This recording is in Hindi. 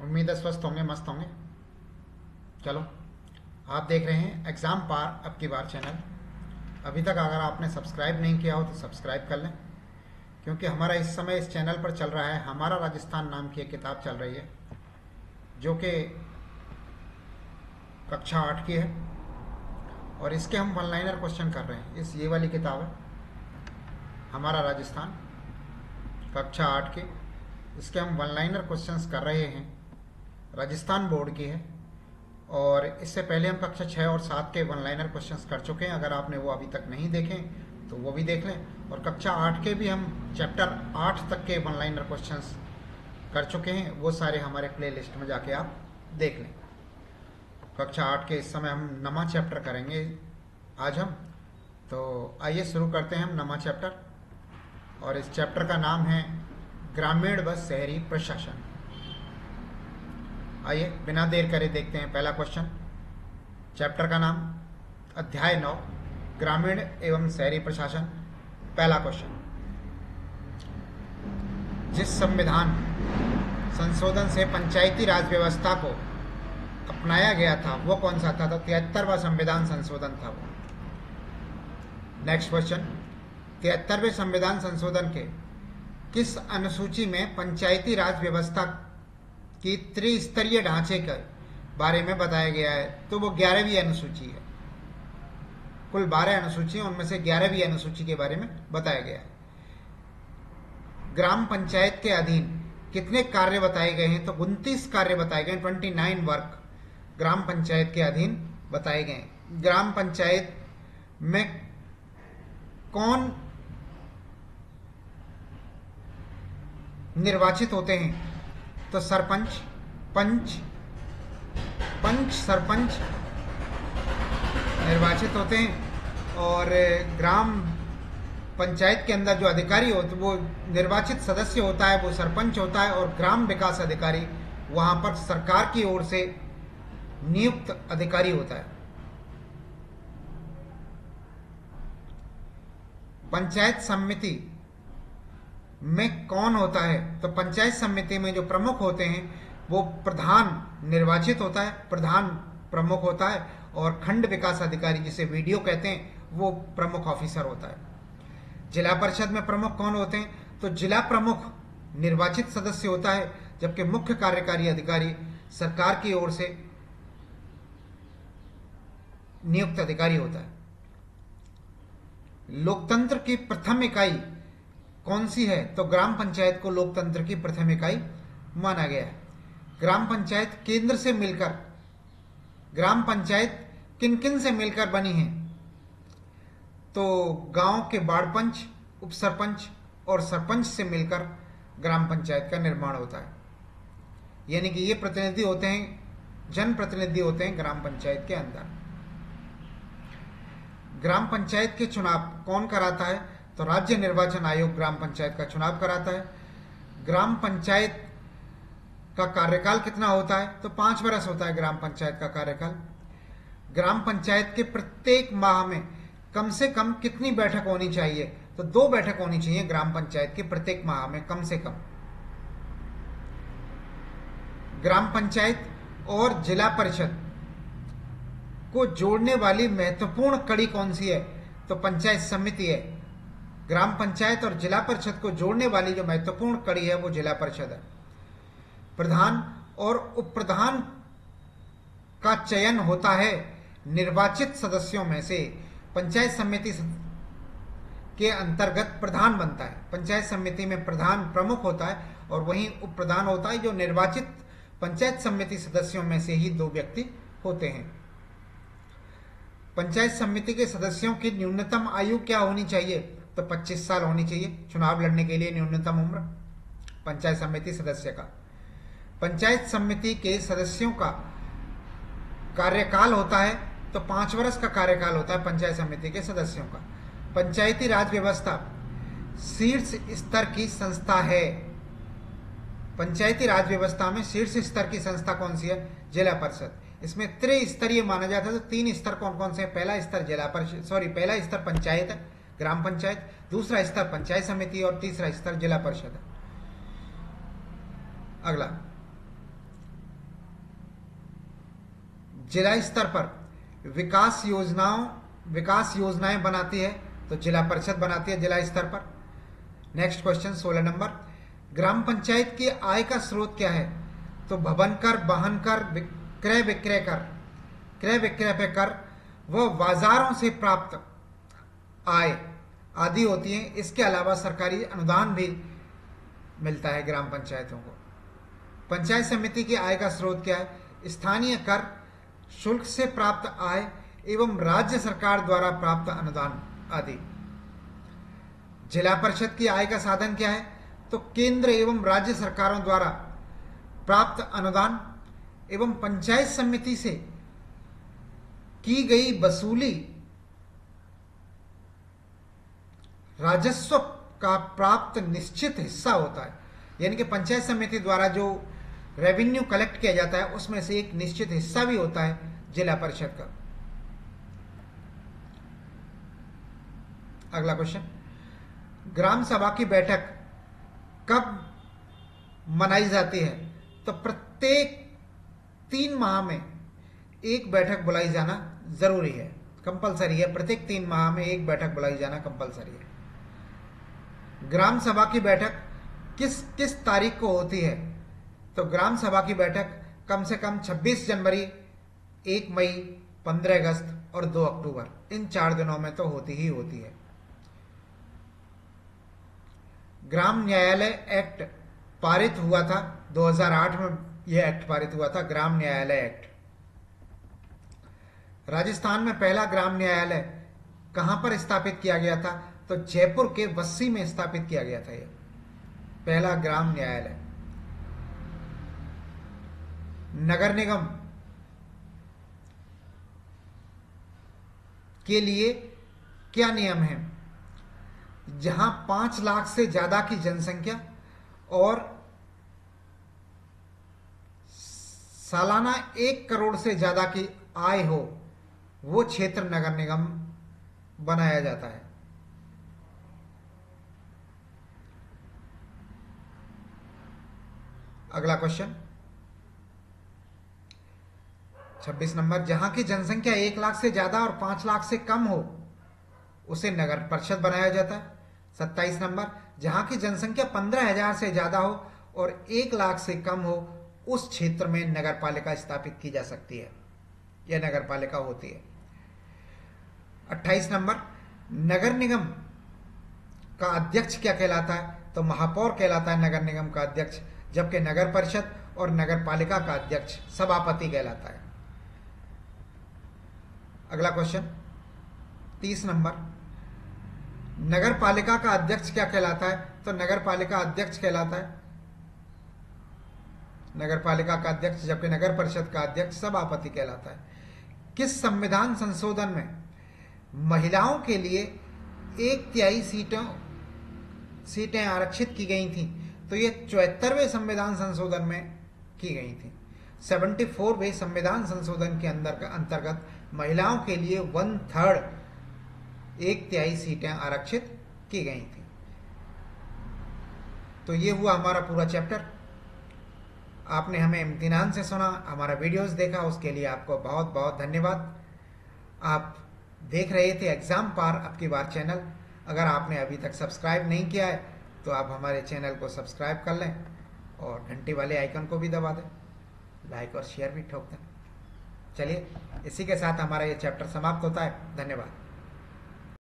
उम्मीद है स्वस्थ होंगे, मस्त होंगे। चलो, आप देख रहे हैं एग्ज़ाम पार अब की बार चैनल। अभी तक अगर आपने सब्सक्राइब नहीं किया हो तो सब्सक्राइब कर लें, क्योंकि हमारा इस समय इस चैनल पर चल रहा है हमारा राजस्थान नाम की एक किताब चल रही है, जो कि कक्षा 8 की है, और इसके हम वन लाइनर क्वेश्चन कर रहे हैं। ये वाली किताब है हमारा राजस्थान कक्षा 8 की। इसके हम वन लाइनर क्वेश्चंस कर रहे हैं, राजस्थान बोर्ड की है। और इससे पहले हम कक्षा 6 और 7 के वन लाइनर क्वेश्चंस कर चुके हैं। अगर आपने वो अभी तक नहीं देखे तो वो भी देख लें। और कक्षा 8 के भी हम चैप्टर 8 तक के वन लाइनर क्वेश्चंस कर चुके हैं, वो सारे हमारे प्ले लिस्ट में जाके आप देख लें। कक्षा 8 के इस समय हम नमा चैप्टर करेंगे आज हम। तो आइए शुरू करते हैं हम नमा चैप्टर, और इस चैप्टर का नाम है ग्रामीण व शहरी प्रशासन। आइए बिना देर करे देखते हैं पहला क्वेश्चन। चैप्टर का नाम अध्याय 9 ग्रामीण एवं शहरी प्रशासन। पहला क्वेश्चन, जिस संविधान संशोधन से पंचायती राज व्यवस्था को अपनाया गया था वो कौन सा था? तो 73वां संविधान संशोधन था वो। नेक्स्ट क्वेश्चन, 73वें संविधान संशोधन के किस अनुसूची में पंचायती राज व्यवस्था की त्रिस्तरीय ढांचे के बारे में बताया गया है? तो वो 11वीं अनुसूची है। कुल 12 अनुसूची, उनमें से 11वीं अनुसूची के बारे में बताया गया है। ग्राम पंचायत के अधीन कितने कार्य बताए गए हैं? तो 29 कार्य बताए गए, 29 वर्क ग्राम पंचायत के अधीन बताए गए। ग्राम पंचायत में कौन निर्वाचित होते हैं? तो सरपंच, पंच सरपंच निर्वाचित होते हैं। और ग्राम पंचायत के अंदर जो अधिकारी होते वो निर्वाचित सदस्य होता है, वो सरपंच होता है। और ग्राम विकास अधिकारी वहां पर सरकार की ओर से नियुक्त अधिकारी होता है। पंचायत समिति में कौन होता है? तो पंचायत समिति में जो प्रमुख होते हैं वो प्रधान निर्वाचित होता है, प्रधान प्रमुख होता है। और खंड विकास अधिकारी, जिसे वीडियो कहते हैं, वो प्रमुख ऑफिसर होता है। जिला परिषद में प्रमुख कौन होते हैं? तो जिला प्रमुख निर्वाचित सदस्य होता है, जबकि मुख्य कार्यकारी अधिकारी सरकार की ओर से नियुक्त अधिकारी होता है। लोकतंत्र की प्रथम इकाई कौन सी है? तो ग्राम पंचायत को लोकतंत्र की प्रथम इकाई माना गया है। ग्राम पंचायत केंद्र से मिलकर, ग्राम पंचायत किन किन से मिलकर बनी है? तो गांव के बाढ़ पंच, उप सरपंच और सरपंच से मिलकर ग्राम पंचायत का निर्माण होता है। यानी कि ये प्रतिनिधि होते हैं, जनप्रतिनिधि होते हैं ग्राम पंचायत के अंदर। ग्राम पंचायत के चुनाव कौन कराता है? तो राज्य निर्वाचन आयोग ग्राम पंचायत का चुनाव कराता है। ग्राम पंचायत का कार्यकाल कितना होता है? तो 5 वर्ष होता है ग्राम पंचायत का कार्यकाल। ग्राम पंचायत के प्रत्येक माह में कम से कम कितनी बैठक होनी चाहिए? तो 2 बैठक होनी चाहिए ग्राम पंचायत की प्रत्येक माह में कम से कम। ग्राम पंचायत और जिला परिषद को जोड़ने वाली महत्वपूर्ण कड़ी कौन सी है? तो पंचायत समिति है। ग्राम पंचायत और जिला परिषद को जोड़ने वाली जो महत्वपूर्ण कड़ी है वो जिला परिषद है। प्रधान और उप प्रधान का चयन होता है निर्वाचित सदस्यों में से। पंचायत समिति के अंतर्गत प्रधान बनता है। पंचायत समिति में प्रधान प्रमुख होता है, और वहीं उप प्रधान होता है जो निर्वाचित पंचायत समिति सदस्यों में से ही 2 व्यक्ति होते हैं। पंचायत समिति के सदस्यों की न्यूनतम आयु क्या होनी चाहिए? तो 25 साल होनी चाहिए चुनाव लड़ने के लिए न्यूनतम उम्र पंचायत समिति सदस्य का। पंचायत समिति के सदस्यों का कार्यकाल होता है, तो 5 वर्ष का कार्यकाल होता है पंचायत समिति के सदस्यों का। पंचायती राज व्यवस्था शीर्ष स्तर की संस्था है। पंचायती राज व्यवस्था में शीर्ष स्तर की संस्था कौन सी है? जिला परिषद। इसमें त्रिस्तरीय माना जाता है। तो 3 स्तर कौन कौन से? पहला स्तर जिला परिषद, पहला स्तर पंचायत है, ग्राम पंचायत। दूसरा स्तर पंचायत समिति और तीसरा स्तर जिला परिषद है। अगला, जिला स्तर पर विकास योजनाएं बनाती है, तो जिला परिषद बनाती है जिला स्तर पर। नेक्स्ट क्वेश्चन 16 नंबर, ग्राम पंचायत की आय का स्रोत क्या है? तो भवन कर, वाहन कर, क्रय विक्रय पे कर व बाजारों से प्राप्त आय आदि होती है। इसके अलावा सरकारी अनुदान भी मिलता है ग्राम पंचायतों को। पंचायत समिति की आय का स्रोत क्या है? स्थानीय कर, शुल्क से प्राप्त आय एवं राज्य सरकार द्वारा प्राप्त अनुदान आदि। जिला परिषद की आय का साधन क्या है? तो केंद्र एवं राज्य सरकारों द्वारा प्राप्त अनुदान एवं पंचायत समिति से की गई वसूली राजस्व का प्राप्त निश्चित हिस्सा होता है। यानी कि पंचायत समिति द्वारा जो रेवेन्यू कलेक्ट किया जाता है उसमें से एक निश्चित हिस्सा भी होता है जिला परिषद का। अगला क्वेश्चन, ग्राम सभा की बैठक कब मनाई जाती है? तो प्रत्येक 3 माह में एक बैठक बुलाई जाना जरूरी है, कंपलसरी है। प्रत्येक 3 माह में एक बैठक बुलाई जाना कंपलसरी है। ग्राम सभा की बैठक किस तारीख को होती है? तो ग्राम सभा की बैठक कम से कम 26 जनवरी, 1 मई, 15 अगस्त और 2 अक्टूबर, इन 4 दिनों में तो होती ही होती है। ग्राम न्यायालय एक्ट पारित हुआ था 2008 में, यह एक्ट पारित हुआ था, ग्राम न्यायालय एक्ट। राजस्थान में पहला ग्राम न्यायालय कहां पर स्थापित किया गया था? तो जयपुर के बस्सी में स्थापित किया गया था यह पहला ग्राम न्यायालय। नगर निगम के लिए क्या नियम है? जहां 5 लाख से ज्यादा की जनसंख्या और सालाना 1 करोड़ से ज्यादा की आय हो, वो क्षेत्र नगर निगम बनाया जाता है। अगला क्वेश्चन 26 नंबर, जहां की जनसंख्या 1 लाख से ज्यादा और 5 लाख से कम हो उसे नगर परिषद बनाया जाता है। 27 नंबर, जहां की जनसंख्या 15,000 से ज्यादा हो और 1 लाख से कम हो उस क्षेत्र में नगर पालिका स्थापित की जा सकती है, यह नगर पालिका होती है। 28 नंबर, नगर निगम का अध्यक्ष क्या कहलाता है? तो महापौर कहलाता है नगर निगम का अध्यक्ष, जबकि नगर परिषद और नगर पालिका का अध्यक्ष सभापति कहलाता है। अगला क्वेश्चन 30 नंबर, नगर पालिका का अध्यक्ष क्या कहलाता है? तो नगर पालिका अध्यक्ष कहलाता है नगर पालिका का अध्यक्ष, जबकि नगर परिषद का अध्यक्ष सभापति कहलाता है। किस संविधान संशोधन में महिलाओं के लिए 1/3 सीटें आरक्षित की गई थी? तो ये 74वें संविधान संशोधन में की गई थी। 74वें संविधान संशोधन के अंतर्गत महिलाओं के लिए 1/3 1/3 सीटें आरक्षित की गई थी। तो ये हुआ हमारा पूरा चैप्टर। आपने हमें इम्तिनान से सुना, हमारा वीडियोस देखा, उसके लिए आपको बहुत बहुत धन्यवाद। आप देख रहे थे एग्जाम पार अब की बार चैनल। अगर आपने अभी तक सब्सक्राइब नहीं किया है तो आप हमारे चैनल को सब्सक्राइब कर लें और घंटी वाले आइकन को भी दबा दें, लाइक और शेयर भी ठोक दें। चलिए, इसी के साथ हमारा ये चैप्टर समाप्त होता है। धन्यवाद।